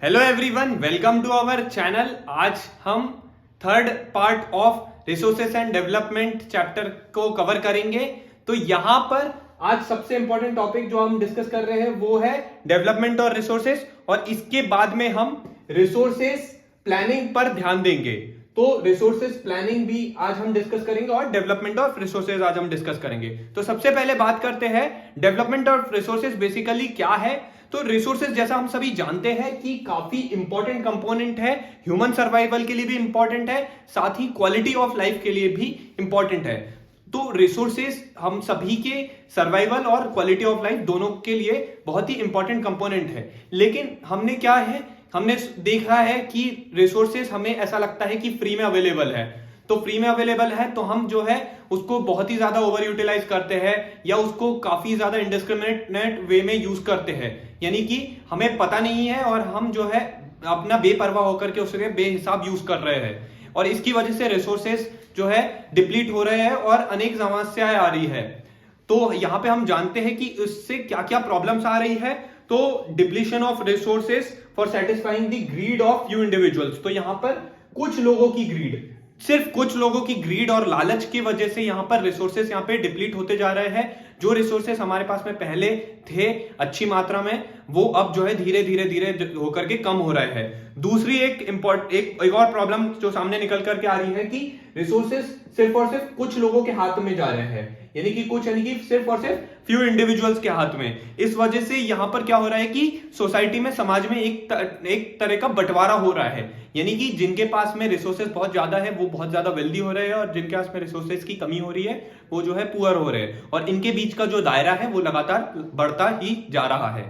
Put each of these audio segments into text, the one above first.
Hello everyone, welcome to our channel. आज हम third part of resources and development chapter को cover करेंगे। तो यहां पर आज सबसे इंपॉर्टेंट टॉपिक जो हम डिस्कस कर रहे हैं वो है डेवलपमेंट और रिसोर्सेस, और इसके बाद में हम रिसोर्सेस प्लानिंग पर ध्यान देंगे। तो रिसोर्सेस प्लानिंग भी आज हम डिस्कस करेंगे और डेवलपमेंट ऑफ रिसोर्सेज आज हम डिस्कस करेंगे। तो सबसे पहले बात करते हैं डेवलपमेंट ऑफ रिसोर्सेज बेसिकली क्या है। तो रिसोर्सेज जैसा हम सभी जानते हैं कि काफी इंपॉर्टेंट कंपोनेंट है, ह्यूमन सर्वाइवल के लिए भी इंपॉर्टेंट है, साथ ही क्वालिटी ऑफ लाइफ के लिए भी इंपॉर्टेंट है। तो रिसोर्सेज हम सभी के सर्वाइवल और क्वालिटी ऑफ लाइफ दोनों के लिए बहुत ही इंपॉर्टेंट कंपोनेंट है। लेकिन हमने देखा है कि रिसोर्सेज हमें ऐसा लगता है कि फ्री में अवेलेबल है, तो फ्री में अवेलेबल है तो हम जो है उसको बहुत ही ज्यादा ओवर यूटिलाइज करते हैं या उसको काफी ज्यादा इंडिस्क्रिमिनेट वे में यूज करते हैं, यानी कि हमें पता नहीं है और हम जो है अपना बेपरवाह होकर के उसके बेहिसाब यूज कर रहे हैं, और इसकी वजह से रिसोर्सेज जो है डिप्लीट हो रहे हैं और अनेक समस्याएं आ रही है। तो यहां पे हम जानते हैं कि इससे क्या क्या प्रॉब्लम्स आ रही है। तो depletion of resources for satisfying the greed of few individuals. तो यहां पर सिर्फ कुछ लोगों की ग्रीड और लालच की वजह से यहां पर रिसोर्सेस यहां पे डिप्लीट होते जा रहे हैं। जो रिसोर्सेस हमारे पास में पहले थे अच्छी मात्रा में, वो अब जो है धीरे धीरे होकर के कम हो रहे हैं। दूसरी एक और प्रॉब्लम जो सामने निकल करके आ रही है कि रिसोर्सेस सिर्फ और सिर्फ कुछ लोगों के हाथ में जा रहे हैं, यानी कि सिर्फ और सिर्फ फ्यू इंडिविजुअल्स के हाथ में। इस वजह से यहां पर क्या हो रहा है कि सोसाइटी में, समाज में एक तरह का बंटवारा हो रहा है, यानी कि जिनके पास में रिसोर्सेज बहुत ज्यादा है वो बहुत ज्यादा वेल्दी हो रहे हैं, और जिनके पास में रिसोर्सेज की कमी हो रही है वो जो है पुअर हो रहे हैं, और इनके बीच का जो दायरा है वो लगातार बढ़ता ही जा रहा है।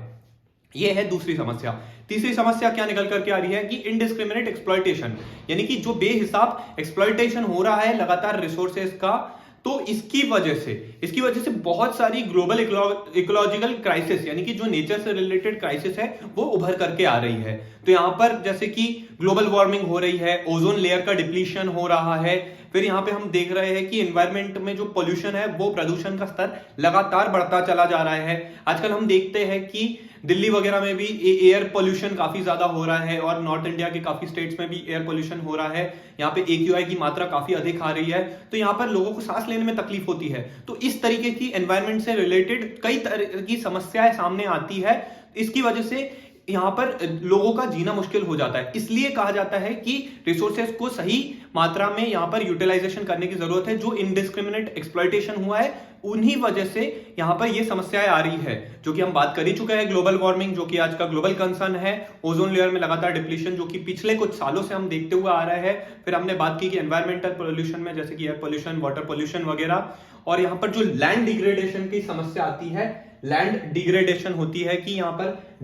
ये है दूसरी समस्या। तीसरी समस्या क्या निकल करके आ रही है कि इनडिस्क्रिमिनेट एक्सप्लॉयटेशन, यानी कि जो बेहिसाब एक्सप्लॉयटेशन हो रहा है लगातार रिसोर्सेज का। तो इसकी वजह से बहुत सारी ग्लोबल इकोलॉजिकल क्राइसिस, यानी कि जो नेचर से रिलेटेड क्राइसिस है वो उभर करके आ रही है। तो यहां पर जैसे कि ग्लोबल वार्मिंग हो रही है, ओजोन लेयर का डिप्लीशन हो रहा है, फिर यहां पे हम देख रहे हैं कि एनवायरमेंट में जो पोल्यूशन है वो प्रदूषण का स्तर लगातार बढ़ता चला जा रहा है। आजकल हम देखते हैं कि दिल्ली वगैरह में भी एयर पोल्यूशन काफी ज्यादा हो रहा है, और नॉर्थ इंडिया के काफी स्टेट्स में भी एयर पोल्यूशन हो रहा है। यहाँ पे AQI की मात्रा काफी अधिक आ रही है, तो यहाँ पर लोगों को सांस लेने में तकलीफ होती है। तो इस तरीके की एनवायरमेंट से रिलेटेड कई तरह की समस्याएं सामने आती है। इसकी वजह से यहां पर लोगों का जीना मुश्किल हो जाता है। इसलिए कहा जाता है कि रिसोर्सेज को सही मात्रा में यहां पर यूटिलाइजेशन करने की जरूरत है। जो इनडिस्क्रिमिनेट एक्सप्लॉयटेशन हुआ है उन्हीं वजह से यहां पर ये समस्याएं आ रही है, जो कि हम बात कर ही चुके हैं। ग्लोबल वार्मिंग जो कि आज का ग्लोबल कंसर्न है, ओजोन लेयर में लगातार डिप्लीशन जो कि पिछले कुछ सालों से हम देखते हुए आ रहे हैं। फिर हमने बात की कि एनवायरमेंटल पोल्यूशन में जैसे कि एयर पोल्यूशन, वाटर पोल्यूशन वगैरह, और यहां पर जो लैंड डिग्रेडेशन की समस्या आती है, लैंड डिग्रेडेशन होती है कि यहाँ पर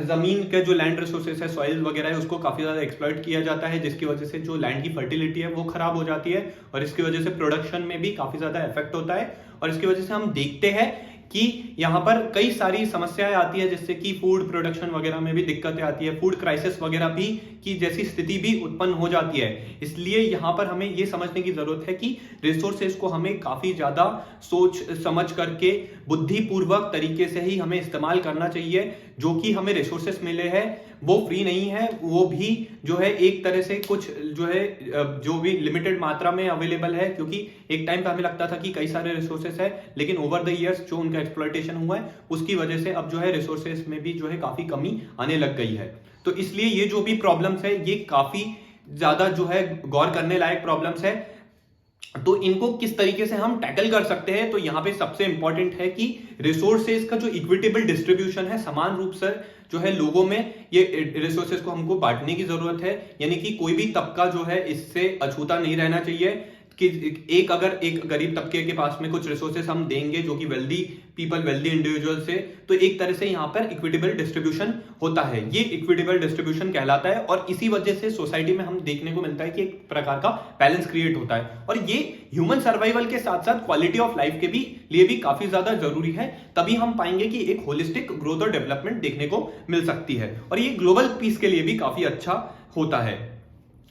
जमीन के जो लैंड रिसोर्सेस है, सॉइल वगैरह है, उसको काफी ज्यादा एक्सप्लॉइट किया जाता है, जिसकी वजह से जो लैंड की फर्टिलिटी है वो खराब हो जाती है, और इसकी वजह से प्रोडक्शन में भी काफी ज्यादा इफेक्ट होता है। और इसकी वजह से हम देखते हैं कि यहाँ पर कई सारी समस्याएं आती है, जिससे कि फूड प्रोडक्शन वगैरह में भी दिक्कतें आती है, फूड क्राइसिस वगैरह भी की जैसी स्थिति भी उत्पन्न हो जाती है। इसलिए यहाँ पर हमें ये समझने की जरूरत है कि रिसोर्सेज को हमें काफी ज्यादा सोच समझ करके बुद्धिपूर्वक तरीके से ही हमें इस्तेमाल करना चाहिए। जो कि हमें रिसोर्सेज मिले हैं वो फ्री नहीं है, वो भी जो है एक तरह से कुछ जो है जो भी लिमिटेड मात्रा में अवेलेबल है, क्योंकि एक टाइम पे हमें लगता था कि कई सारे रिसोर्सेज है, लेकिन ओवर द इयर्स जो उनका एक्सप्लॉयटेशन हुआ है उसकी वजह से अब जो है रिसोर्सेज में भी जो है काफी कमी आने लग गई है। तो इसलिए ये जो भी प्रॉब्लम्स है ये काफी ज्यादा जो है गौर करने लायक प्रॉब्लम्स है। तो इनको किस तरीके से हम टैकल कर सकते हैं, तो यहां पे सबसे इंपॉर्टेंट है कि रिसोर्सेज का जो इक्विटेबल डिस्ट्रीब्यूशन है, समान रूप से जो है लोगों में ये रिसोर्सेज को हमको बांटने की जरूरत है, यानी कि कोई भी तबका जो है इससे अछूता नहीं रहना चाहिए कि अगर एक गरीब तबके के पास में कुछ रिसोर्सेस हम देंगे जो कि वेल्दी इंडिविजुअल से, तो एक तरह से यहाँ पर इक्विटेबल डिस्ट्रीब्यूशन होता है। ये इक्विटेबल डिस्ट्रीब्यूशन कहलाता है, और इसी वजह से सोसाइटी में हम देखने को मिलता है कि एक प्रकार का बैलेंस क्रिएट होता है, और ये ह्यूमन सर्वाइवल के साथ साथ क्वालिटी ऑफ लाइफ के लिए भी काफी ज्यादा जरूरी है। तभी हम पाएंगे कि एक होलिस्टिक ग्रोथ और डेवलपमेंट देखने को मिल सकती है, और ये ग्लोबल पीस के लिए भी काफी अच्छा होता है।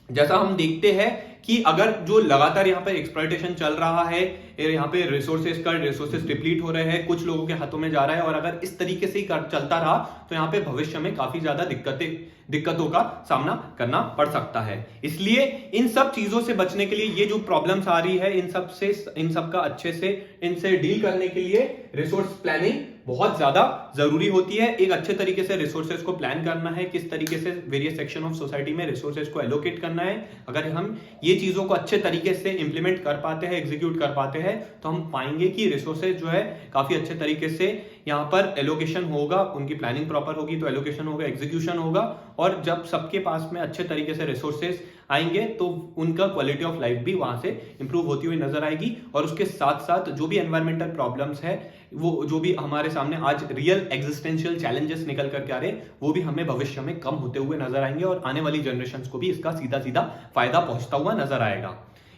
जैसा हम देखते हैं कि अगर जो लगातार यहाँ पे एक्सप्लॉयटेशन चल रहा है, यहाँ पे रिसोर्सेस डिप्लीट हो रहे हैं, कुछ लोगों के हाथों में जा रहा है, और अगर इस तरीके से ही चलता रहा तो यहाँ पे भविष्य में काफी ज्यादा दिक्कतों का सामना करना पड़ सकता है। इसलिए इन सब चीजों से बचने के लिए, ये जो प्रॉब्लम्स आ रही है, इन सब का अच्छे से इनसे डील करने के लिए रिसोर्स प्लानिंग बहुत ज्यादा जरूरी होती है। एक अच्छे तरीके से रिसोर्सेज को प्लान करना है, किस तरीके से वेरियस सेक्शन ऑफ सोसाइटी में रिसोर्सेज को एलोकेट करना है। अगर हम ये चीजों को अच्छे तरीके से इंप्लीमेंट कर पाते हैं, एग्जीक्यूट कर पाते हैं, तो हम पाएंगे कि रिसोर्सेज जो है काफी अच्छे तरीके से यहाँ पर एलोकेशन होगा, उनकी प्लानिंग प्रॉपर होगी तो एलोकेशन होगा, एग्जीक्यूशन होगा, और जब सबके पास में अच्छे तरीके से रिसोर्सेज आएंगे तो उनका क्वालिटी ऑफ लाइफ भी वहां से इंप्रूव होती हुई नजर आएगी। और उसके साथ साथ जो भी एनवायरमेंटल प्रॉब्लम्स है, वो जो भी हमारे सामने आज रियल एग्जिस्टेंशियल चैलेंजेस निकल करके आ रहे, वो भी हमें भविष्य में कम होते हुए नजर आएंगे, और आने वाली जनरेशन को भी इसका सीधा सीधा फायदा पहुंचता हुआ नजर आएगा।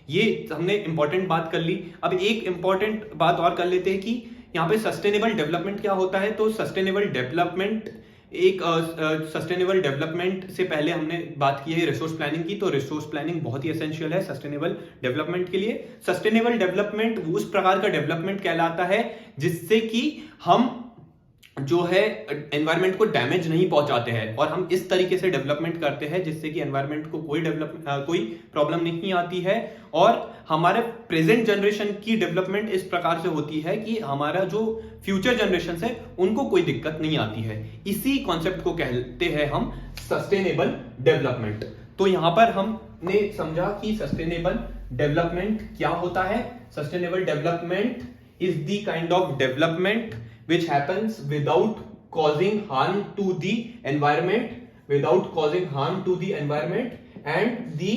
ये हमने इंपॉर्टेंट बात कर ली। अब एक इंपॉर्टेंट बात और कर लेते हैं कि यहाँ पे सस्टेनेबल डेवलपमेंट क्या होता है। तो सस्टेनेबल डेवलपमेंट से पहले हमने बात की है रिसोर्स प्लानिंग की, तो रिसोर्स प्लानिंग बहुत ही एसेंशियल है सस्टेनेबल डेवलपमेंट के लिए। सस्टेनेबल डेवलपमेंट उस प्रकार का डेवलपमेंट कहलाता है जिससे कि हम जो है एनवायरनमेंट को डैमेज नहीं पहुंचाते हैं, और हम इस तरीके से डेवलपमेंट करते हैं जिससे कि एनवायरनमेंट को कोई प्रॉब्लम नहीं आती है, और हमारे प्रेजेंट जनरेशन की डेवलपमेंट इस प्रकार से होती है कि हमारा जो फ्यूचर जनरेशन है उनको कोई दिक्कत नहीं आती है। इसी कॉन्सेप्ट को कहते हैं हम सस्टेनेबल डेवलपमेंट। तो यहां पर हमने समझा कि सस्टेनेबल डेवलपमेंट क्या होता है। Sustainable development is the kind of development which happens without causing harm to the environment, and the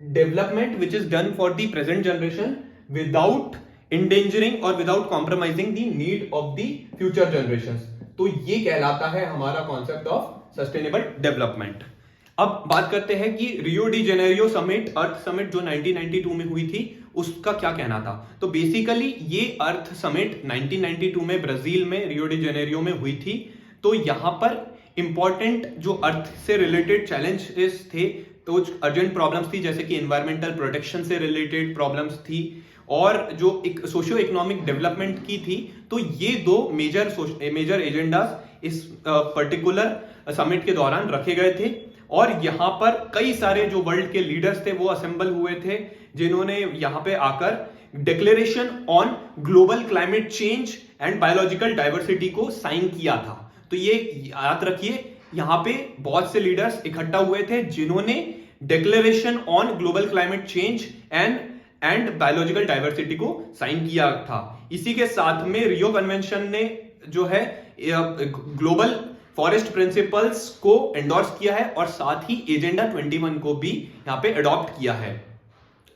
development which is done for the present generation without endangering or without compromising the need of the future generations। तो ये कहलाता है हमारा concept of sustainable development. अब बात करते हैं कि रियो डी जेनेरियो समिट, अर्थ समिट जो 1992 में हुई थी, उसका क्या कहना था। तो बेसिकली ये अर्थ समिट 1992 में ब्राजील में रियो डी जेनेरियो में हुई थी। तो यहां पर इंपॉर्टेंट जो अर्थ से रिलेटेड चैलेंजेस थे, तो अर्जेंट प्रॉब्लम्स थी, जैसे कि एनवायरमेंटल प्रोटेक्शन से रिलेटेड प्रॉब्लम्स थी, और जो एक सोशियो इकोनॉमिक डेवलपमेंट की थी। तो ये दो मेजर एजेंडास इस पर्टिकुलर समिट के दौरान रखे गए थे, और यहां पर कई सारे जो वर्ल्ड के लीडर्स थे वो असेंबल हुए थे, जिन्होंने यहां पे आकर declaration on global climate change and biological diversity को साइन किया था। तो ये याद रखिए, यहां पे बहुत से लीडर्स इकट्ठा हुए थे जिन्होंने declaration on global climate change and biological diversity को साइन किया था। इसी के साथ में रियो कन्वेंशन ने जो है ग्लोबल फॉरेस्ट प्रिंसिपल्स को एंडोर्स किया है, और साथ ही एजेंडा 21 को भी यहां पे अडॉप्ट किया है।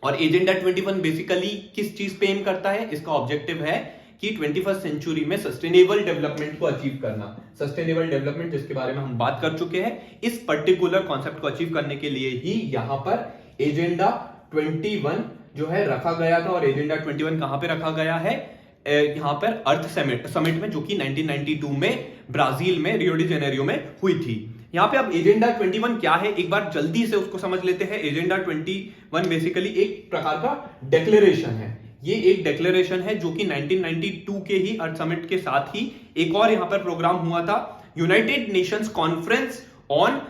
और एजेंडा 21 बेसिकली किस चीज पे एम करता है, इसका ऑब्जेक्टिव है कि 21st सेंचुरी में सस्टेनेबल डेवलपमेंट को अचीव करना। सस्टेनेबल डेवलपमेंट जिसके बारे में हम बात कर चुके हैं, इस पर्टिकुलर कॉन्सेप्ट को अचीव करने के लिए ही यहां पर एजेंडा 21 जो है रखा गया था। और एजेंडा 21 कहां पे रखा गया है, यहां पर अर्थ समिट में, जो कि 1992 में ब्राजील में रियो डी जेनेरियो में हुई थी। यहां पे अब एजेंडा 21 क्या है, एक बार जल्दी से उसको समझ लेते हैं। एजेंडा 21 बेसिकली एक प्रकार का डेक्लेरेशन है। ये एक डेक्लेरेशन है जो कि 1992 के ही अर्थ समिट के साथ ही एक और यहां पर प्रोग्राम हुआ था, United Nations conference on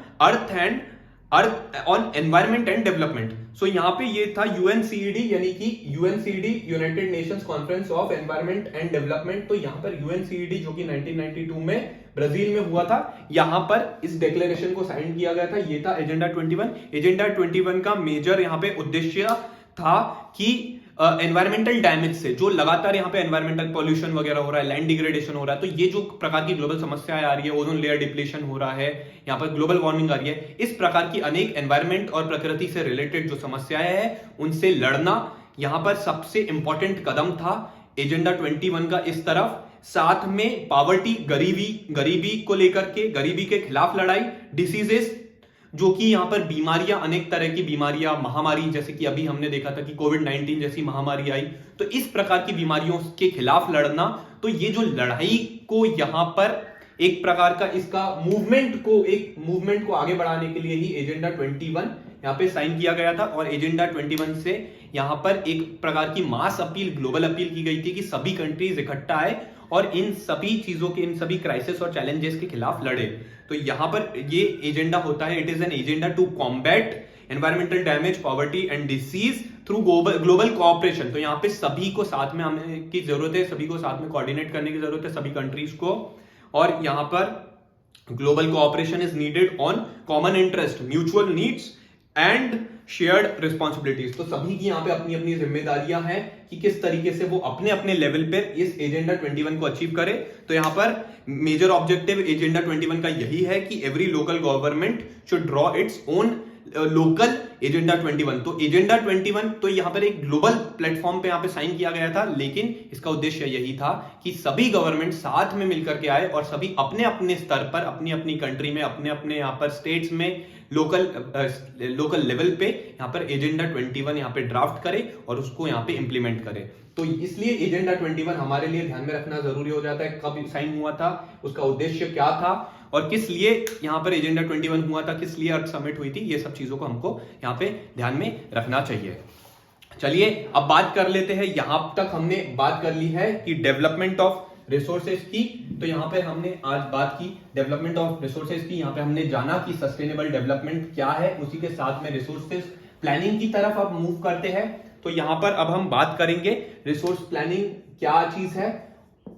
on environment and development. So यहां पे ये था यूएनसीईडी, यानी कि UNCED United Nations conference of environment and development. तो यहां पर यूएनसीईडी जो कि 1992 में ब्राजील में हुआ था, यहां पर इस डिक्लेरेशन को साइन किया गया था। ये था एजेंडा 21। एजेंडा 21 का मेजर यहां पे उद्देश्य था कि एनवायरमेंटल डैमेज से, जो लगातार यहाँ पे एनवायरमेंटल पॉल्यूशन वगैरह हो रहा है, लैंड डिग्रेडेशन हो रहा है, तो ये जो प्रकार की ग्लोबल समस्याएं आ रही है, ओजोन लेयर डिप्लीशन हो रहा है, यहाँ पर ग्लोबल वार्मिंग आ रही है, इस प्रकार की अनेक एनवायरमेंट और प्रकृति से रिलेटेड जो समस्याएं हैं उनसे लड़ना यहाँ पर सबसे इंपॉर्टेंट कदम था एजेंडा 21 का इस तरफ। साथ में पॉवर्टी, गरीबी को लेकर के, गरीबी के खिलाफ लड़ाई, डिसीजेस जो कि यहां पर बीमारियां, अनेक तरह की बीमारियां, महामारी, जैसे कि अभी हमने देखा था कि कोविड-19 जैसी महामारी आई, तो इस प्रकार की बीमारियों के खिलाफ लड़ना। तो ये जो लड़ाई को यहां पर एक प्रकार का इसका मूवमेंट को आगे बढ़ाने के लिए ही एजेंडा 21 यहाँ पे साइन किया गया था और एजेंडा 21 से यहाँ पर एक प्रकार की मास अपील, ग्लोबल अपील की गई थी कि सभी कंट्रीज इकट्ठा आए और इन सभी चीजों के, इन सभी क्राइसिस और चैलेंजेस के खिलाफ लड़े। तो यहाँ पर ये एजेंडा होता है, it is an agenda to combat environmental damage, poverty and disease through global cooperation. तो यहाँ पे सभी को साथ में आने की जरूरत है, सभी को साथ में कोऑर्डिनेट करने की जरूरत है, सभी कंट्रीज को। और यहाँ पर global cooperation is needed on common interest, mutual needs and shared responsibilities. तो सभी की यहाँ पे अपनी अपनी जिम्मेदारियां हैं कि किस तरीके से वो अपने अपने लेवल पे इस एजेंडा 21 को अचीव करे। तो यहाँ पर मेजर ऑब्जेक्टिव एजेंडा 21 का यही है कि every local government should draw its own local agenda 21। तो एजेंडा 21 तो यहाँ पर एक ग्लोबल प्लेटफॉर्म पे यहाँ पे साइन किया गया था, लेकिन इसका उद्देश्य यही था कि सभी गवर्नमेंट साथ में मिलकर के आए और सभी अपने अपने स्तर पर, अपनी अपनी कंट्री में, अपने अपने यहाँ पर स्टेट्स में, लोकल लेवल पे यहाँ पर एजेंडा 21 यहाँ पे ड्राफ्ट करे और उसको यहाँ पे इंप्लीमेंट करे। तो इसलिए एजेंडा 21 हमारे लिए ध्यान में रखना जरूरी हो जाता है। कब साइन हुआ था, उसका उद्देश्य क्या था और किस लिए यहाँ पर एजेंडा 21 हुआ था, किस लिए अर्थ समिट हुई थी, ये सब चीजों को हमको यहाँ पे ध्यान में रखना चाहिए। चलिए अब बात कर लेते हैं। यहां तक हमने बात कर ली है कि डेवलपमेंट ऑफ रिसोर्सेज की। तो यहाँ पे हमने आज बात की डेवलपमेंट ऑफ रिसोर्सेज की। यहाँ पे हमने जाना कि सस्टेनेबल डेवलपमेंट क्या है, उसी के साथ में रिसोर्सेज प्लानिंग की तरफ अब मूव करते हैं। तो यहाँ पर अब हम बात करेंगे रिसोर्स प्लानिंग क्या चीज है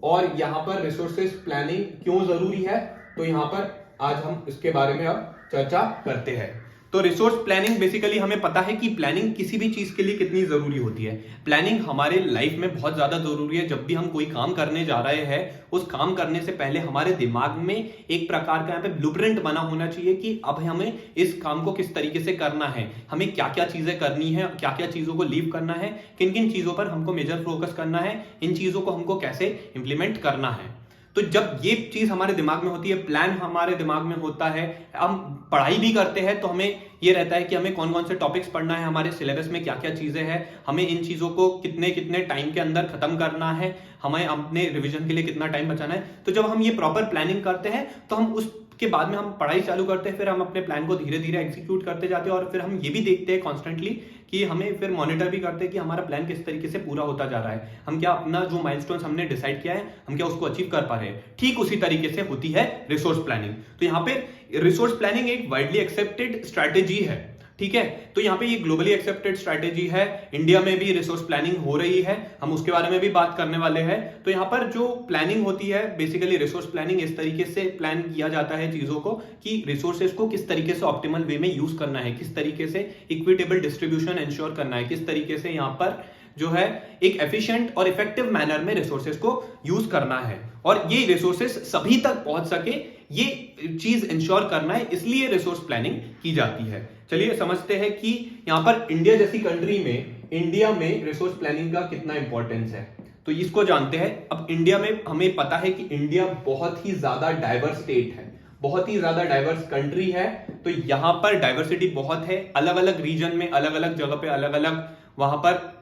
और यहाँ पर रिसोर्सेज प्लानिंग क्यों जरूरी है। तो यहाँ पर आज हम इसके बारे में अब चर्चा करते हैं। तो रिसोर्स प्लानिंग बेसिकली हमें पता है कि प्लानिंग किसी भी चीज के लिए कितनी जरूरी होती है। प्लानिंग हमारे लाइफ में बहुत ज्यादा जरूरी है। जब भी हम कोई काम करने जा रहे हैं, उस काम करने से पहले हमारे दिमाग में एक प्रकार का यहाँ पे ब्लूप्रिंट बना होना चाहिए कि अब हमें इस काम को किस तरीके से करना है, हमें क्या क्या चीजें करनी है, क्या क्या चीजों को लीव करना है, किन किन चीजों पर हमको मेजर फोकस करना है, इन चीजों को हमको कैसे इंप्लीमेंट करना है। तो जब ये चीज हमारे दिमाग में होती है, प्लान हमारे दिमाग में होता है, हम पढ़ाई भी करते हैं तो हमें ये रहता है कि हमें कौन कौन से टॉपिक्स पढ़ना है, हमारे सिलेबस में क्या क्या चीजें हैं, हमें इन चीजों को कितने कितने टाइम के अंदर खत्म करना है, हमें अपने रिवीजन के लिए कितना टाइम बचाना है। तो जब हम ये प्रॉपर प्लानिंग करते हैं तो हम उसके बाद में हम पढ़ाई चालू करते हैं, फिर हम अपने प्लान को धीरे धीरे एग्जीक्यूट करते जाते हैं और फिर हम ये भी देखते हैं कॉन्स्टेंटली कि हमें फिर मॉनिटर भी करते हैं कि हमारा प्लान किस तरीके से पूरा होता जा रहा है, हम क्या अपना जो माइलस्टोन्स हमने डिसाइड किया है हम क्या उसको अचीव कर पा रहे हैं। ठीक उसी तरीके से होती है रिसोर्स प्लानिंग। तो यहाँ पे रिसोर्स प्लानिंग एक वाइडली एक्सेप्टेड स्ट्रैटेजी है, ठीक है। तो यहाँ पे ये ग्लोबली एक्सेप्टेड स्ट्रैटेजी है, इंडिया में भी रिसोर्स प्लानिंग हो रही है, हम उसके बारे में भी बात करने वाले हैं। तो यहाँ पर जो प्लानिंग होती है बेसिकली रिसोर्स प्लानिंग, इस तरीके से प्लान किया जाता है चीजों को कि रिसोर्सेज को किस तरीके से ऑप्टिमल वे में यूज करना है, किस तरीके से इक्विटेबल डिस्ट्रीब्यूशन इंश्योर करना है, किस तरीके से यहाँ पर जो है एक एफिशिएंट और इफेक्टिव मैनर में रिसोर्सेज को यूज करना है और ये रिसोर्सेज सभी तक पहुंच सके, ये चीज इंश्योर करना है, इसलिए रिसोर्स प्लानिंग की जाती है। चलिए समझते हैं कि यहाँ पर इंडिया जैसी कंट्री में, इंडिया में रिसोर्स प्लानिंग का कितना इंपॉर्टेंस है, तो इसको जानते हैं। अब इंडिया में हमें पता है कि इंडिया बहुत ही ज्यादा डाइवर्स स्टेट है, बहुत ही ज्यादा डाइवर्स कंट्री है। तो यहाँ पर डाइवर्सिटी बहुत है, अलग अलग रीजन में, अलग अलग जगह पे अलग अलग वहां पर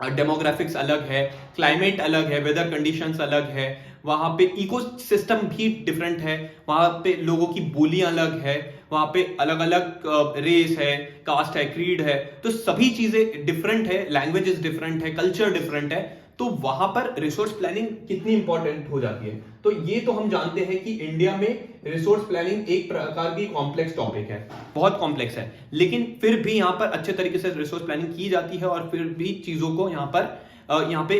डेमोग्राफिक्स अलग है, क्लाइमेट अलग है, वेदर कंडीशंस अलग है, वहां पे इकोसिस्टम भी डिफरेंट है, वहां पे लोगों की बोलियां अलग है, वहां पे अलग अलग रेस है, कास्ट है, क्रीड है, तो सभी चीजें डिफरेंट है, लैंग्वेजेस डिफरेंट है, कल्चर डिफरेंट है। तो वहां पर रिसोर्स प्लानिंग कितनी इंपॉर्टेंट हो जाती है। तो ये तो हम जानते हैं कि इंडिया में रिसोर्स प्लानिंग एक प्रकार की कॉम्प्लेक्स टॉपिक है, बहुत कॉम्प्लेक्स है, लेकिन फिर भी यहाँ पर अच्छे तरीके से रिसोर्स प्लानिंग की जाती है और फिर भी चीजों को यहाँ पे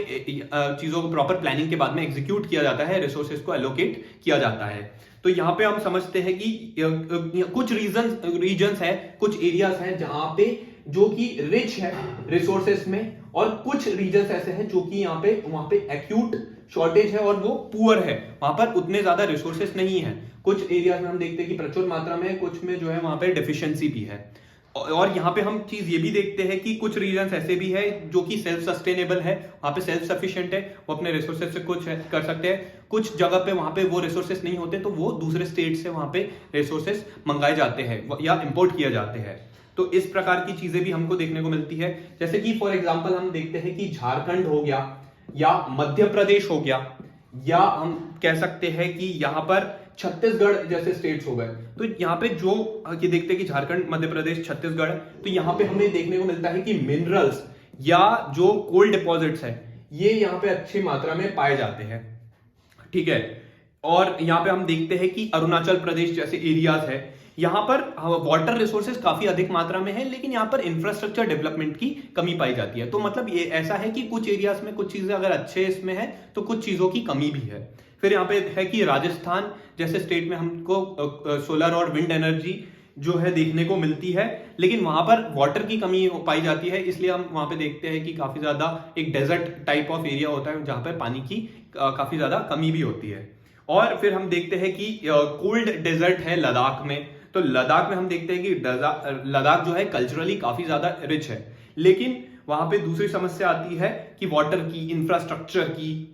चीजों को प्रॉपर प्लानिंग के बाद में एग्जीक्यूट किया जाता है, रिसोर्सेज को एलोकेट किया जाता है। तो यहाँ पे हम समझते हैं कि कुछ रीजन्स है, कुछ एरियाज हैं जहां पे जो कि रिच है रिसोर्सेस में, और कुछ रीजन्स ऐसे हैं जो कि वहां पे एक्यूट शॉर्टेज है और वो पुअर है, वहां पर उतने ज्यादा रिसोर्सेस नहीं है। कुछ एरियाज में हम देखते हैं कि प्रचुर मात्रा में, कुछ में जो है वहां पे डेफिशिएंसी भी है। और यहाँ पे हम चीज ये भी देखते हैं कि कुछ रीजन्स ऐसे भी है जो कि सेल्फ सस्टेनेबल है, वहां पे सेल्फ सफिशिएंट है, वो अपने रिसोर्सेज से कुछ कर सकते हैं। कुछ जगह पे वहां पे वो रिसोर्सेज नहीं होते तो वो दूसरे स्टेट से वहां पे रिसोर्सेज मंगाए जाते हैं या इंपोर्ट किए जाते हैं। तो इस प्रकार की चीजें भी हमको देखने को मिलती है। जैसे कि फॉर एग्जाम्पल हम देखते हैं कि झारखंड हो गया या मध्य प्रदेश हो गया, या हम कह सकते हैं कि यहाँ पर छत्तीसगढ़ जैसे स्टेट्स हो गए, तो यहाँ पे जो ये देखते हैं कि झारखंड, मध्य प्रदेश, छत्तीसगढ़, तो यहाँ पे हमें देखने को मिलता है कि मिनरल्स या जो कोल डिपॉजिट्स है ये यहाँ पे अच्छी मात्रा में पाए जाते हैं, ठीक है। और यहाँ पे हम देखते हैं कि अरुणाचल प्रदेश जैसे एरियाज है, यहाँ पर वाटर रिसोर्सेज काफी अधिक मात्रा में है, लेकिन यहाँ पर इंफ्रास्ट्रक्चर डेवलपमेंट की कमी पाई जाती है। तो मतलब ये ऐसा है कि कुछ एरियाज में कुछ चीजें अगर अच्छे इसमें है तो कुछ चीजों की कमी भी है। फिर यहाँ पे है कि राजस्थान जैसे स्टेट में हमको सोलर और विंड एनर्जी जो है देखने को मिलती है, लेकिन वहां पर वाटर की कमी पाई जाती है, इसलिए हम वहां पे देखते हैं कि काफी ज्यादा एक डेजर्ट टाइप ऑफ एरिया होता है जहां पर पानी की काफी ज्यादा कमी भी होती है। और फिर हम देखते हैं कि कोल्ड डेजर्ट है लद्दाख में, तो लद्दाख में हम देखते हैं कि लद्दाख जो है कल्चरली काफी ज्यादा रिच है, लेकिन वहां पे दूसरी समस्या आती है कि वाटर की, इंफ्रास्ट्रक्चर की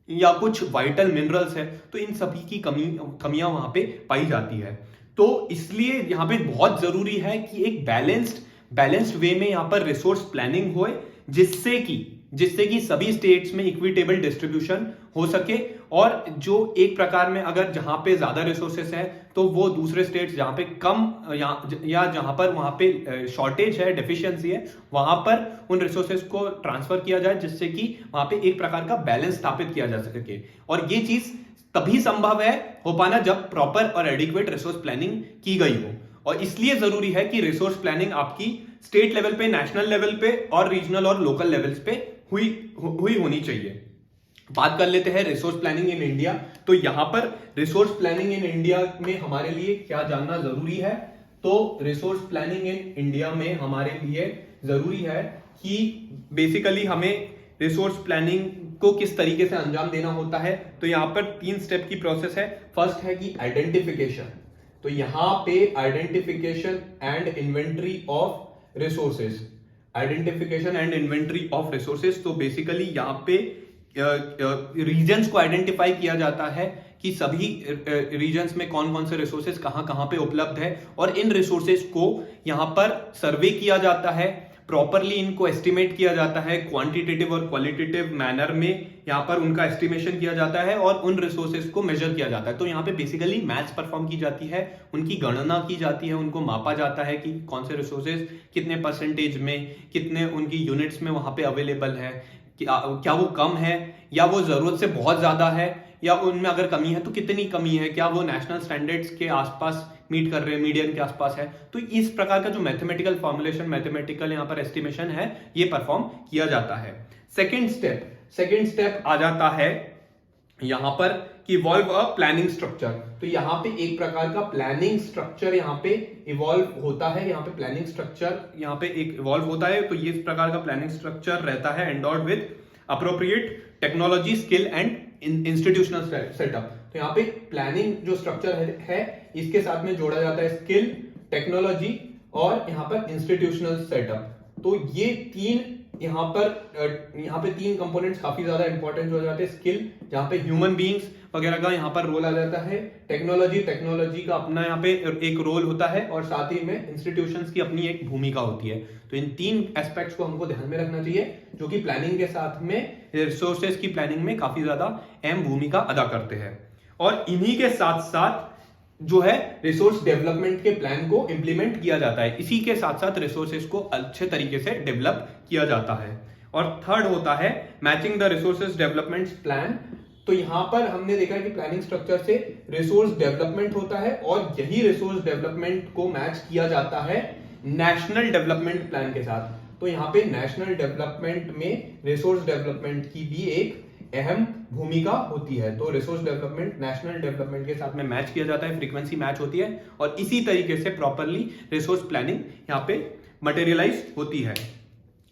या कुछ वाइटल मिनरल्स है, तो इन सभी की कमियां वहां पे पाई जाती है। तो इसलिए यहाँ पे बहुत जरूरी है कि एक बैलेंस्ड वे में यहाँ पर रिसोर्स प्लानिंग होए, जिससे कि सभी स्टेट्स में इक्विटेबल डिस्ट्रीब्यूशन हो सके, और जो एक प्रकार में अगर जहां पे ज्यादा रिसोर्सेस है तो वो दूसरे स्टेट्स जहां पे कम या जहां पर वहां पे शॉर्टेज है, डेफिशिएंसी है, वहां पर उन रिसोर्सेस को ट्रांसफर किया जाए, जिससे कि वहां पे एक प्रकार का बैलेंस स्थापित किया जा सके। और ये चीज तभी संभव है हो पाना जब प्रॉपर और एडिक्वेट रिसोर्स प्लानिंग की गई हो, और इसलिए जरूरी है कि रिसोर्स प्लानिंग आपकी स्टेट लेवल पे, नेशनल लेवल पे और रीजनल और लोकल लेवल्स पे हुई होनी चाहिए। बात कर लेते हैं रिसोर्स प्लानिंग इन इंडिया। तो यहां पर रिसोर्स प्लानिंग इन इंडिया में हमारे लिए क्या जानना जरूरी है, तो रिसोर्स प्लानिंग इन इंडिया में हमारे लिए जरूरी है कि बेसिकली हमें रिसोर्स प्लानिंग को किस तरीके से अंजाम देना होता है। तो यहां पर 3 स्टेप की प्रोसेस है। फर्स्ट है कि आइडेंटिफिकेशन, तो यहां पे identification and inventory of resources, identification and inventory of resources. तो बेसिकली यहां पे रीजन्स को आइडेंटिफाई किया जाता है कि सभी रीजन्स में कौन कौन से रिसोर्सेज कहां कहां पे उपलब्ध है, और इन रिसोर्सेज को यहां पर सर्वे किया जाता है, प्रॉपरली इनको एस्टिमेट किया जाता है, क्वांटिटेटिव और क्वालिटेटिव मैनर में यहां पर उनका एस्टिमेशन किया जाता है, और उन रिसोर्सेज को मेजर किया जाता है। तो यहां पे बेसिकली मैथ्स परफॉर्म की जाती है, उनकी गणना की जाती है, उनको मापा जाता है कि कौन से रिसोर्सेज कितने परसेंटेज में, कितने उनकी यूनिट्स में वहां पे अवेलेबल है, क्या वो कम है या वो जरूरत से बहुत ज्यादा है, या उनमें अगर कमी है तो कितनी कमी है, क्या वो नेशनल स्टैंडर्ड्स के आसपास मीट कर रहे हैं, मीडियन के आसपास है। तो इस प्रकार का जो मैथमेटिकल फॉर्मुलेशन, मैथमेटिकल यहाँ पर एस्टिमेशन है, ये परफॉर्म किया जाता है। सेकेंड स्टेप आ जाता है यहां पर कि इवॉल्व अ प्लानिंग स्ट्रक्चर। तो यहां पे एक प्रकार का प्लानिंग स्ट्रक्चर यहां पे इवॉल्व होता है, यहां पे प्लानिंग स्ट्रक्चर यहां पे एक इवॉल्व होता है। तो ये इस प्रकार का प्लानिंग स्ट्रक्चर रहता है, endowed with appropriate technology, skill and institutional setup. तो यहाँ पे प्लानिंग जो स्ट्रक्चर है इसके साथ में जोड़ा जाता है स्किल, टेक्नोलॉजी और यहाँ पर इंस्टीट्यूशनल सेटअप। तो ये यहाँ पे तीन कंपोनेंट्स काफी ज्यादा इंपॉर्टेंट हो जाते हैं। स्किल, जहाँ पे ह्यूमन बीइंग्स वगैरह का यहाँ पर रोल आ जाता है। टेक्नोलॉजी का अपना यहाँ पे एक रोल होता है, और साथ ही में इंस्टीट्यूशंस की अपनी एक भूमिका होती है। तो इन 3 एस्पेक्ट्स को हमको ध्यान में रखना चाहिए, जो कि प्लानिंग के साथ में रिसोर्सेज की प्लानिंग में काफी ज्यादा अहम भूमिका अदा करते हैं। और इन्हीं के साथ साथ जो है रिसोर्स डेवलपमेंट के प्लान को इंप्लीमेंट किया जाता है। इसी के साथ साथ रिसोर्सेज को अच्छे तरीके से डेवलप किया जाता है। और थर्ड होता है matching the resources development plan. तो यहां पर हमने देखा है कि प्लानिंग स्ट्रक्चर से रिसोर्स डेवलपमेंट होता है, और यही रिसोर्स डेवलपमेंट को मैच किया जाता है नेशनल डेवलपमेंट प्लान के साथ। तो यहाँ पे नेशनल डेवलपमेंट में रिसोर्स डेवलपमेंट की भी एक अहम भूमिका होती है। तो रिसोर्स डेवलपमेंट नेशनल डेवलपमेंट के साथ में मैच किया जाता है, फ्रीक्वेंसी मैच होती है, और इसी तरीके से प्रॉपरली रिसोर्स प्लानिंग यहाँ पे मटेरियलाइज होती है।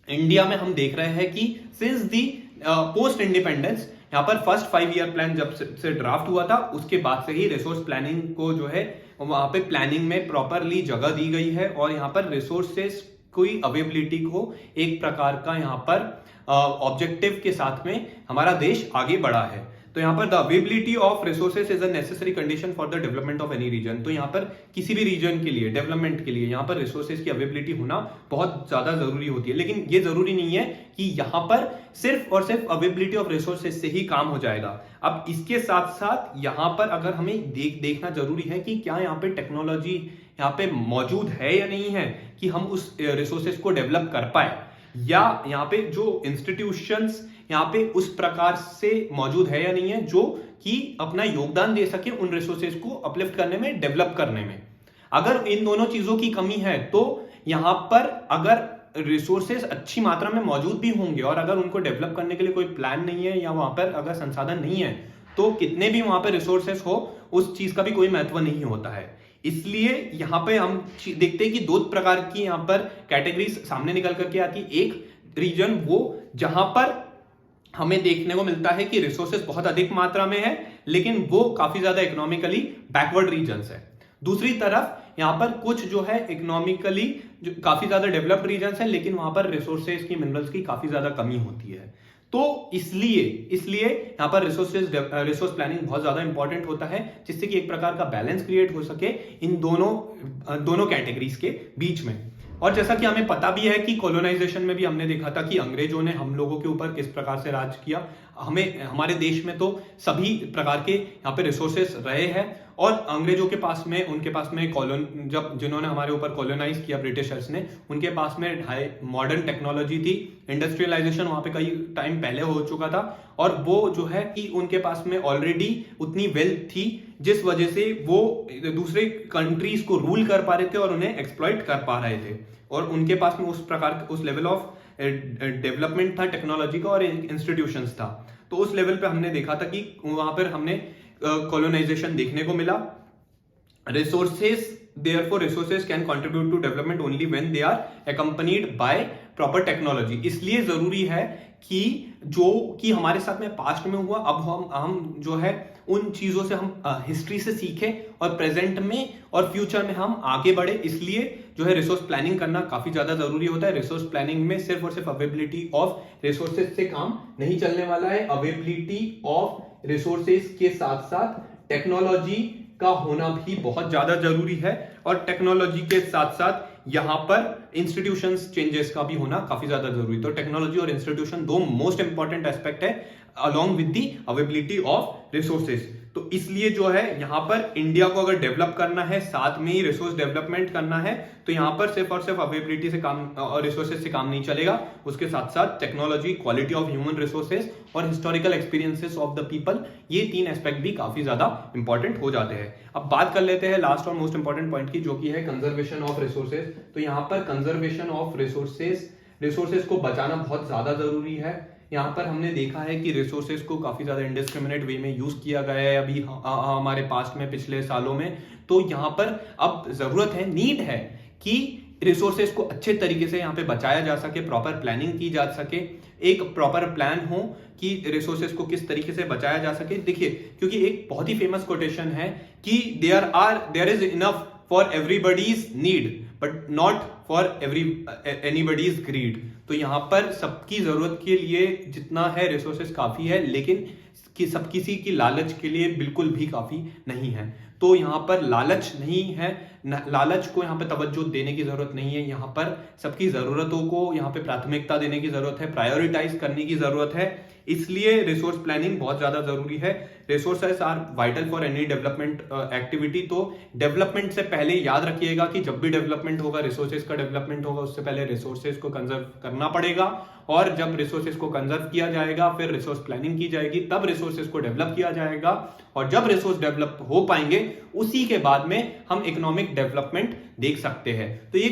इंडिया में हम देख रहे हैं कि सिंस दी पोस्ट इंडिपेंडेंस, यहाँ पर फर्स्ट 5 ईयर प्लान जब से ड्राफ्ट हुआ था, उसके बाद से ही रिसोर्स प्लानिंग को जो है वहां पे प्लानिंग में प्रॉपरली जगह दी गई है, और यहाँ पर रिसोर्सेस कोई अवेलेबिलिटी को एक प्रकार का यहाँ पर ऑब्जेक्टिव के साथ में हमारा देश आगे बढ़ा है। तो यहाँ पर the availability of resources is a necessary condition for the development of any region. तो यहाँ पर किसी भी रीजन के लिए डेवलपमेंट के लिए यहाँ पर रिसोर्सेज की अवेबिलिटी होना बहुत ज्यादा जरूरी होती है। लेकिन ये जरूरी नहीं है कि यहाँ पर सिर्फ और सिर्फ अवेबिलिटी ऑफ रिसोर्सेज से ही काम हो जाएगा। अब इसके साथ साथ यहाँ पर अगर हमें देखना जरूरी है कि क्या यहाँ पे टेक्नोलॉजी यहाँ पे मौजूद है या नहीं है कि हम उस रिसोर्सेज को डेवलप कर पाए, या यहाँ पे जो इंस्टीट्यूशंस यहाँ पे उस प्रकार से मौजूद है या नहीं है जो कि अपना योगदान दे सके उन रिसोर्सेज को अपलिफ्ट करने में, डेवलप करने में। अगर इन दोनों चीजों की कमी है तो यहाँ पर अगर रिसोर्सेज अच्छी मात्रा में मौजूद भी होंगे और अगर उनको डेवलप करने के लिए कोई प्लान नहीं है या वहां पर अगर संसाधन नहीं है तो कितने भी वहां पर रिसोर्सेज हो उस चीज का भी कोई महत्व नहीं होता है। इसलिए यहाँ पे हम देखते हैं कि दो प्रकार की यहाँ पर कैटेगरीज सामने निकल करके आती है। एक रीजन वो जहां पर हमें देखने को मिलता है कि रिसोर्सेज बहुत अधिक मात्रा में है लेकिन वो काफी ज्यादा इकोनॉमिकली बैकवर्ड रीजन्स है। दूसरी तरफ यहाँ पर कुछ जो है इकोनॉमिकली जो काफी ज्यादा डेवलप्ड रीजन्स है लेकिन वहां पर रिसोर्सेज की, मिनरल्स की काफी ज्यादा कमी होती है। तो इसलिए यहाँ पर रिसोर्स प्लानिंग बहुत ज्यादा इंपॉर्टेंट होता है जिससे कि एक प्रकार का बैलेंस क्रिएट हो सके इन दोनों कैटेगरीज के बीच में। और जैसा कि हमें पता भी है कि कॉलोनाइजेशन में भी हमने देखा था कि अंग्रेजों ने हम लोगों के ऊपर किस प्रकार से राज किया। हमारे देश में तो सभी प्रकार के यहाँ पे रिसोर्सेस रहे हैं और अंग्रेजों के पास में, उनके पास में जिन्होंने हमारे ऊपर कॉलोनाइज किया ब्रिटिशर्स ने, उनके पास में हाई मॉडर्न टेक्नोलॉजी थी। इंडस्ट्रियलाइजेशन वहां पे कई टाइम पहले हो चुका था और वो जो है कि उनके पास में ऑलरेडी उतनी वेल्थ थी जिस वजह से वो दूसरे कंट्रीज को रूल कर पा रहे थे और उन्हें एक्सप्लॉइट कर पा रहे थे। और उनके पास में उस प्रकार उस लेवल ऑफ डेवलपमेंट था टेक्नोलॉजी का और इंस्टीट्यूशंस था। तो उस लेवल पे हमने देखा था कि वहां पर हमने कॉलोनाइजेशन देखने को मिला। Therefore resources can contribute to development only when they are accompanied by proper technology। इसलिए जरूरी है कि जो कि हमारे साथ में पास्ट में हुआ अब हम जो है उन चीजों से हम हिस्ट्री से सीखें और प्रेजेंट में और फ्यूचर में हम आगे बढ़े। इसलिए जो है रिसोर्स प्लानिंग करना काफी ज्यादा जरूरी होता है। रिसोर्स प्लानिंग में सिर्फ और सिर्फ अवेबिलिटी ऑफ रिसोर्सेज से काम नहीं चलने वाला है। अवेबिलिटी ऑफ रिसोर्सेज के साथ साथ टेक्नोलॉजी का होना भी बहुत ज्यादा जरूरी है और टेक्नोलॉजी के साथ साथ यहां पर इंस्टीट्यूशंस चेंजेस का भी होना काफी ज्यादा जरूरी। तो टेक्नोलॉजी और इंस्टीट्यूशन दो मोस्ट इंपॉर्टेंट एस्पेक्ट है along with the availability of resources. तो इसलिए जो है यहां पर इंडिया को अगर डेवलप करना है साथ में ही रिसोर्स डेवलपमेंट करना है तो यहां पर सिर्फ और सिर्फ अवेबिलिटी से काम और रिसोर्सेज से काम नहीं चलेगा। उसके साथ साथ technology, quality of human resources और historical experiences of the people, ये तीन एस्पेक्ट भी काफी ज्यादा इंपॉर्टेंट हो जाते हैं। अब बात कर लेते हैं लास्ट और मोस्ट इंपॉर्टेंट पॉइंट की, जो कि है कंजर्वेशन ऑफ रिसोर्सेज। तो यहाँ पर कंजर्वेशन ऑफ रिसोर्सेज को बचाना बहुत ज्यादा जरूरी है। यहाँ पर हमने देखा है कि रिसोर्सेज को काफी ज्यादा इंडिस्क्रिमिनेट वे में यूज किया गया है अभी हमारे पास्ट में, पिछले सालों में। तो यहाँ पर अब जरूरत है, नीड है कि रिसोर्सेज को अच्छे तरीके से यहाँ पे बचाया जा सके, प्रॉपर प्लानिंग की जा सके, एक प्रॉपर प्लान हो कि रिसोर्सेज को किस तरीके से बचाया जा सके। देखिए, क्योंकि एक बहुत ही फेमस कोटेशन है कि there is enough for everybody's need but not for anybody's greed. तो यहाँ पर सबकी जरूरत के लिए जितना है रिसोर्सेज काफी है, लेकिन किसी की लालच के लिए बिल्कुल भी काफी नहीं है। तो यहाँ पर लालच नहीं है, लालच को यहाँ पे तवज्जो देने की जरूरत नहीं है। यहाँ पर सबकी जरूरतों को यहाँ पे प्राथमिकता देने की जरूरत है, प्रायोरिटाइज करने की जरूरत है। इसलिए रिसोर्स प्लानिंग बहुत ज्यादा जरूरी है। Resources are vital for any development activity. तो डेवलपमेंट से पहले याद रखिएगा कि जब भी डेवलपमेंट होगा, रिसोर्सेज का डेवलपमेंट होगा, उससे पहले रिसोर्सेज को कंजर्व करना पड़ेगा। और जब रिसोर्सेज को कंजर्व किया जाएगा, फिर रिसोर्स प्लानिंग की जाएगी, तब रिसोर्सेज को डेवलप किया जाएगा। और जब रिसोर्स डेवलप हो पाएंगे, उसी के बाद में हम इकोनॉमिक डेवलपमेंट देख सकते हैं। तो ये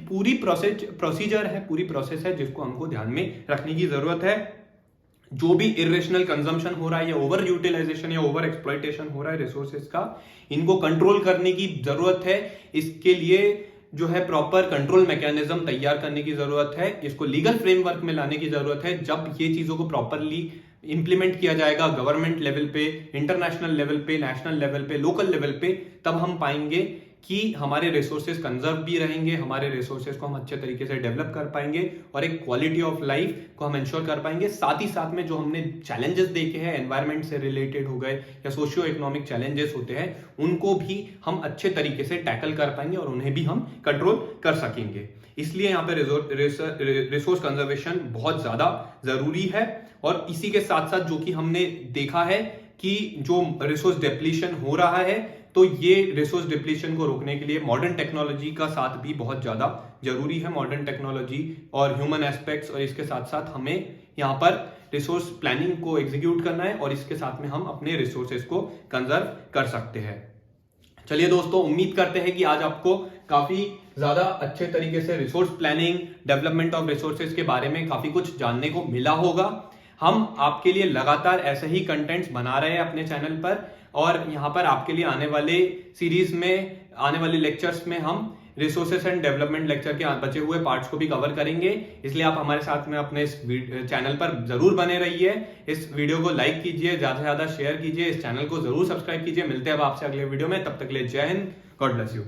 पूरी प्रोसीजर है, पूरी प्रोसेस है जिसको हमको ध्यान में रखने की जरूरत है। जो भी इरेशनल कंजम्पशन हो रहा है या ओवर यूटिलाइजेशन या ओवर एक्सप्लॉइटेशन हो रहा है रिसोर्सेज का, इनको कंट्रोल करने की जरूरत है। इसके लिए जो है प्रॉपर कंट्रोल मैकेनिज्म तैयार करने की जरूरत है, इसको लीगल फ्रेमवर्क में लाने की जरूरत है। जब ये चीजों को प्रॉपरली इंप्लीमेंट किया जाएगा गवर्नमेंट लेवल पे, इंटरनेशनल लेवल पे, नेशनल लेवल पे, लोकल लेवल पे, तब हम पाएंगे कि हमारे रिसोर्सेज कंजर्व भी रहेंगे, हमारे रिसोर्सेज को हम अच्छे तरीके से डेवलप कर पाएंगे और एक क्वालिटी ऑफ लाइफ को हम इंश्योर कर पाएंगे। साथ ही साथ में जो हमने चैलेंजेस देखे हैं एनवायरमेंट से रिलेटेड हो गए या सोशियो इकोनॉमिक चैलेंजेस होते हैं, उनको भी हम अच्छे तरीके से टैकल कर पाएंगे और उन्हें भी हम कंट्रोल कर सकेंगे। इसलिए यहाँ पे रिसोर्स कंजर्वेशन बहुत ज्यादा जरूरी है। और इसी के साथ साथ जो कि हमने देखा है कि जो रिसोर्स डिप्लीशन हो रहा है, तो ये रिसोर्स डिप्लीशन को रोकने के लिए मॉडर्न टेक्नोलॉजी का साथ भी बहुत ज्यादा जरूरी है। मॉडर्न टेक्नोलॉजी और ह्यूमन एस्पेक्ट्स, और इसके साथ साथ हमें यहाँ पर रिसोर्स प्लानिंग को एग्जीक्यूट करना है और इसके साथ में हम अपने रिसोर्सेज को कंजर्व कर सकते हैं। चलिए दोस्तों, उम्मीद करते हैं कि आज आपको काफी ज्यादा अच्छे तरीके से resource planning, development of resources के बारे में काफी कुछ जानने को मिला होगा। हम आपके लिए लगातार ऐसे ही कंटेंट्स बना रहे हैं अपने चैनल पर, और यहाँ पर आपके लिए आने वाले सीरीज में, आने वाले लेक्चर्स में हम रिसोर्सेस एंड डेवलपमेंट लेक्चर के बचे हुए पार्ट्स को भी कवर करेंगे। इसलिए आप हमारे साथ में अपने इस चैनल पर जरूर बने रहिए। इस वीडियो को लाइक कीजिए, ज्यादा से ज्यादा शेयर कीजिए, इस चैनल को जरूर सब्सक्राइब कीजिए। मिलते हैं अब आपसे अगले वीडियो में, तब तक के लिए जय हिंद, गॉड ब्लेस यू।